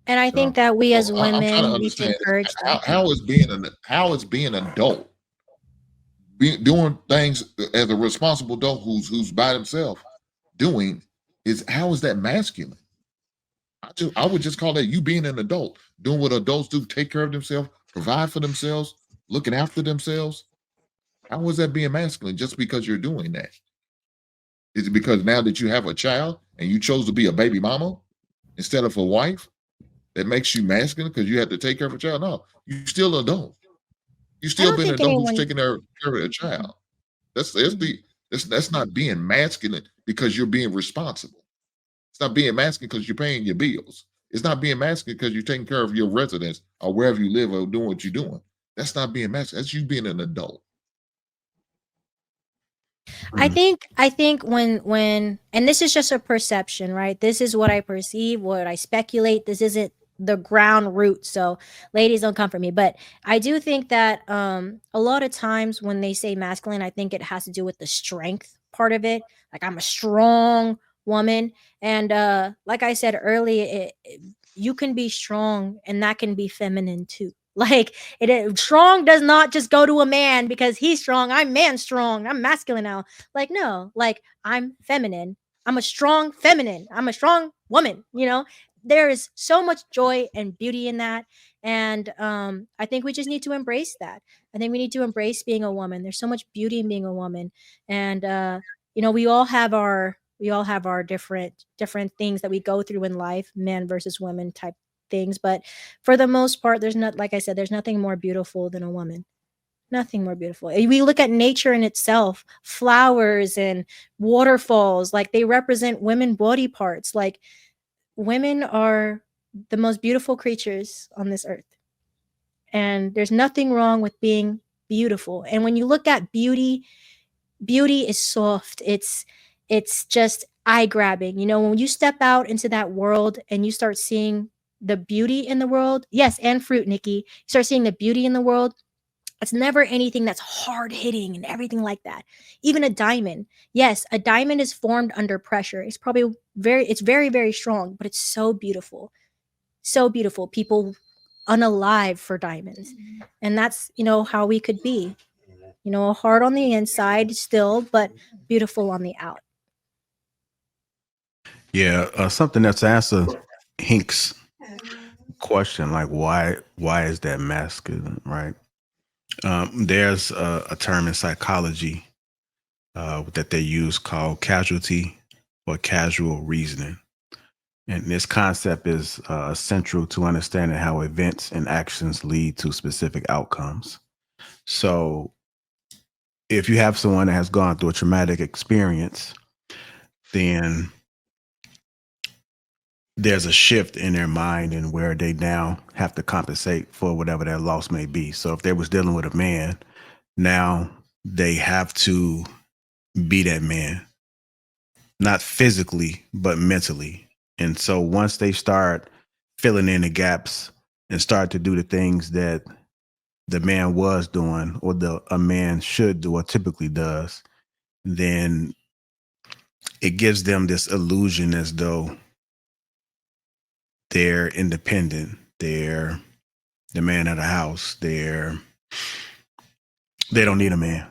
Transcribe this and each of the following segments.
And I think So, that we as I'm trying to women need to understand encourage that. how is being an adult, doing things as a responsible adult who's by himself doing is how is that masculine? I would just call that you being an adult, doing what adults do, take care of themselves, provide for themselves, looking after themselves. How is that being masculine just because you're doing that? Is it because now that you have a child and you chose to be a baby mama instead of a wife that makes you masculine because you had to take care of a child? No, you still an adult. You I still don't been an think adult who's anyone. taking care of a child. That's not being masculine because you're being responsible. It's not being masculine because you're paying your bills. It's not being masculine because you're taking care of your residence or wherever you live or doing what you're doing. That's not being masculine. That's you being an adult. Mm. I think when and this is just a perception, right? This is what I perceive, what I speculate. This isn't the ground root. So ladies, don't come for me. But I do think that a lot of times when they say masculine, I think it has to do with the strength part of it. Like I'm a strong woman. And like I said earlier, you can be strong and that can be feminine too. Like strong does not just go to a man because he's strong. I'm man strong. I'm masculine now. Like no, like I'm feminine. I'm a strong feminine. I'm a strong woman. There is so much joy and beauty in that, and I think we just need to embrace that. I think we need to embrace being a woman. There's so much beauty in being a woman, and we all have our different things that we go through in life, men versus women type things, but for the most part, there's not, like I said, there's nothing more beautiful than a woman. Nothing more beautiful. We look at nature in itself, flowers and waterfalls, like they represent women body parts. Like women are the most beautiful creatures on this earth. And there's nothing wrong with being beautiful. And when you look at beauty, beauty is soft. It's just eye grabbing. When you step out into that world and you start seeing the beauty in the world, yes, and fruit, Nikki, you start seeing the beauty in the world. It's never anything that's hard hitting and everything like that. Even a diamond. Yes, a diamond is formed under pressure. It's very, very strong, but it's so beautiful. So beautiful. People unalive for diamonds. And that's, how we could be. Hard on the inside still, but beautiful on the out. Yeah, something that's answer Hink's question, like why is that masculine, right? There's a term in psychology that they use called casualty or casual reasoning. And this concept is central to understanding how events and actions lead to specific outcomes. So, if you have someone that has gone through a traumatic experience, then there's a shift in their mind and where they now have to compensate for whatever their loss may be. So, if they was dealing with a man, now they have to be that man, not physically, but mentally. And so once they start filling in the gaps and start to do the things that the man was doing or the a man should do or typically does, then it gives them this illusion as though they're independent, they're the man of the house, they don't need a man.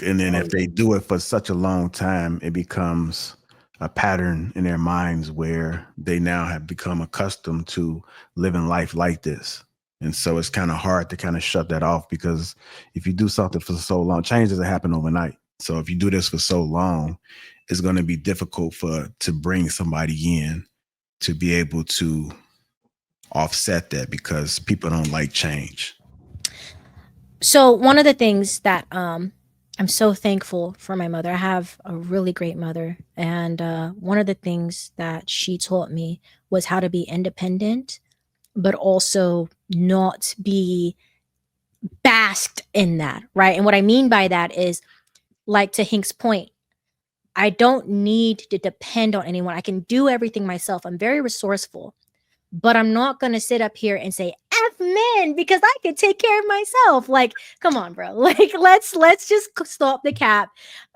And then if they do it for such a long time, it becomes a pattern in their minds where they now have become accustomed to living life like this. And so it's kind of hard to kind of shut that off because if you do something for so long, change doesn't happen overnight. So if you do this for so long, it's going to be difficult to bring somebody in to be able to offset that because people don't like change. So one of the things that I'm so thankful for my mother. I have a really great mother, and one of the things that she taught me was how to be independent, but also not be basked in that, right? And what I mean by that is, like to Hink's point, I don't need to depend on anyone. I can do everything myself. I'm very resourceful, but I'm not going to sit up here and say F men because I can take care of myself. Like, come on, bro. Like, let's just stop the cap.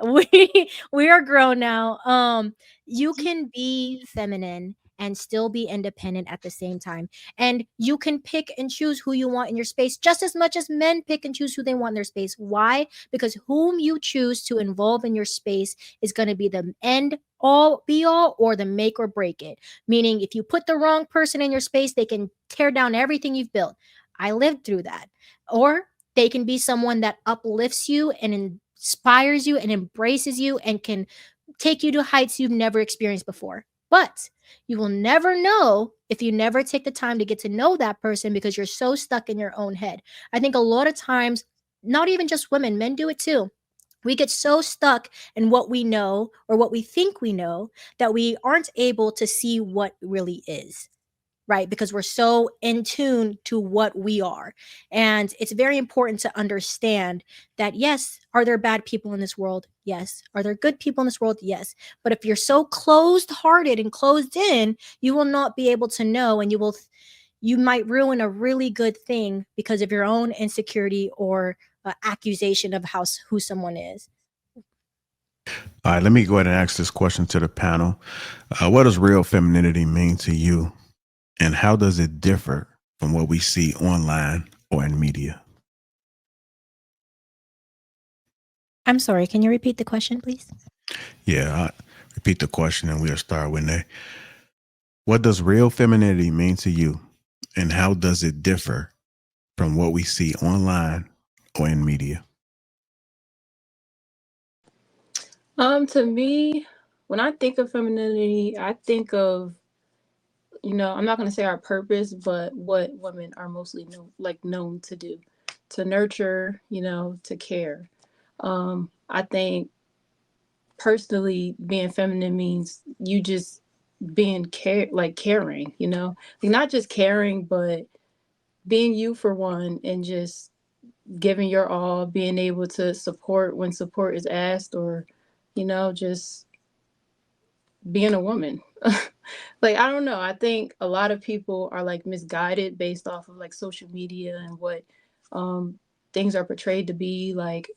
We are grown now. You can be feminine and still be independent at the same time. And you can pick and choose who you want in your space just as much as men pick and choose who they want in their space. Why? Because whom you choose to involve in your space is going to be the end all be all or the make or break it. Meaning, if you put the wrong person in your space, they can tear down everything you've built. I lived through that. Or they can be someone that uplifts you and inspires you and embraces you and can take you to heights you've never experienced before. But you will never know if you never take the time to get to know that person because you're so stuck in your own head. I think a lot of times, not even just women, men do it too. We get so stuck in what we know or what we think we know that we aren't able to see what really is, right? Because we're so in tune to what we are. And it's very important to understand that, yes, are there bad people in this world? Yes. Are there good people in this world? Yes. But if you're so closed hearted and closed in, you will not be able to know, and you might ruin a really good thing because of your own insecurity or accusation of who someone is. All right, let me go ahead and ask this question to the panel. What does real femininity mean to you, and how does it differ from what we see online or in media? I'm sorry, can you repeat the question, please? Yeah, I repeat the question and we'll start with that. What does real femininity mean to you, and how does it differ from what we see online or in media? To me, when I think of femininity, I think of, I'm not going to say our purpose, but what women are mostly known to do, to nurture, to care. I think personally, being feminine means you just being caring, like not just caring, but being you for one, and just giving your all, being able to support when support is asked, or just being a woman. Like, I don't know, I think a lot of people are like misguided based off of like social media and what um things are portrayed to be. Like,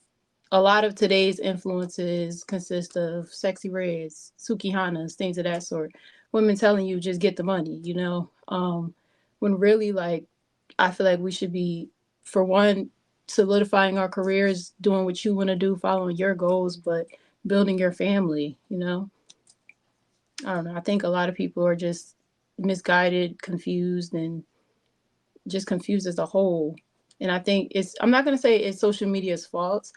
a lot of today's influences consist of sexy reds, Sukihanas, things of that sort. Women telling you just get the money, when really, like, I feel like we should be, for one, solidifying our careers, doing what you want to do, following your goals, but building your family. I don't know. I think a lot of people are just misguided, confused, and just confused as a whole. And I think I'm not going to say it's social media's fault,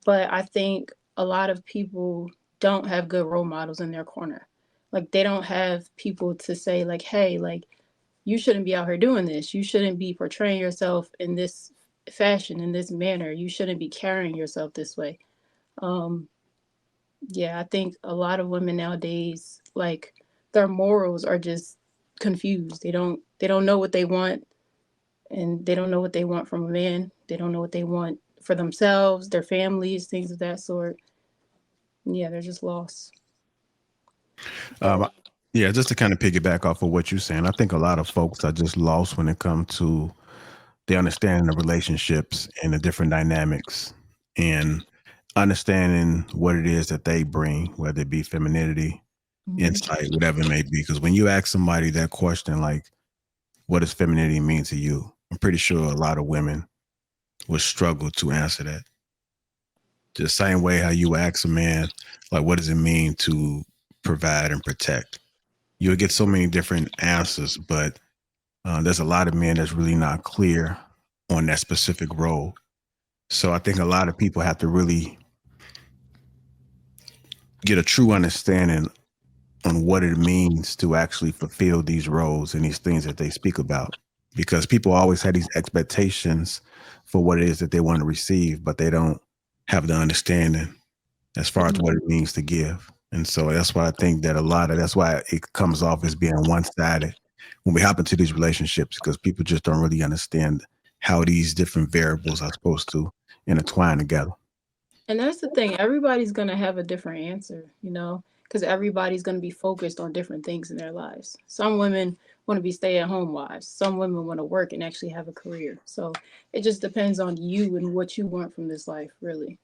but I think a lot of people don't have good role models in their corner. Like, they don't have people to say, like, hey, like, you shouldn't be out here doing this. You shouldn't be portraying yourself in this fashion, in this manner. You shouldn't be carrying yourself this way. Um, yeah, I think a lot of women nowadays, like, their morals are just confused. They don't know what they want, and they don't know what they want from a man. They don't know what they want for themselves, their families, things of that sort. Yeah, they're just lost. Um, yeah, just to kind of piggyback off of what you're saying, I think a lot of folks are just lost when it comes to the understanding of relationships and the different dynamics and understanding what it is that they bring, whether it be femininity, Mhm. insight, whatever it may be. Because when you ask somebody that question, like, what does femininity mean to you? I'm pretty sure a lot of women would struggle to answer that. The same way how you ask a man, like, what does it mean to provide and protect? You'll get so many different answers, but there's a lot of men that's really not clear on that specific role. So I think a lot of people have to really get a true understanding on what it means to actually fulfill these roles and these things that they speak about. Because people always have these expectations for what it is that they want to receive, but they don't have the understanding as far as what it means to give. And so that's why I think that that's why it comes off as being one sided when we hop into these relationships, because people just don't really understand how these different variables are supposed to intertwine together. And that's the thing. Everybody's going to have a different answer, because everybody's going to be focused on different things in their lives. Some women want to be stay-at-home wives. Some women want to work and actually have a career. So it just depends on you and what you want from this life, really.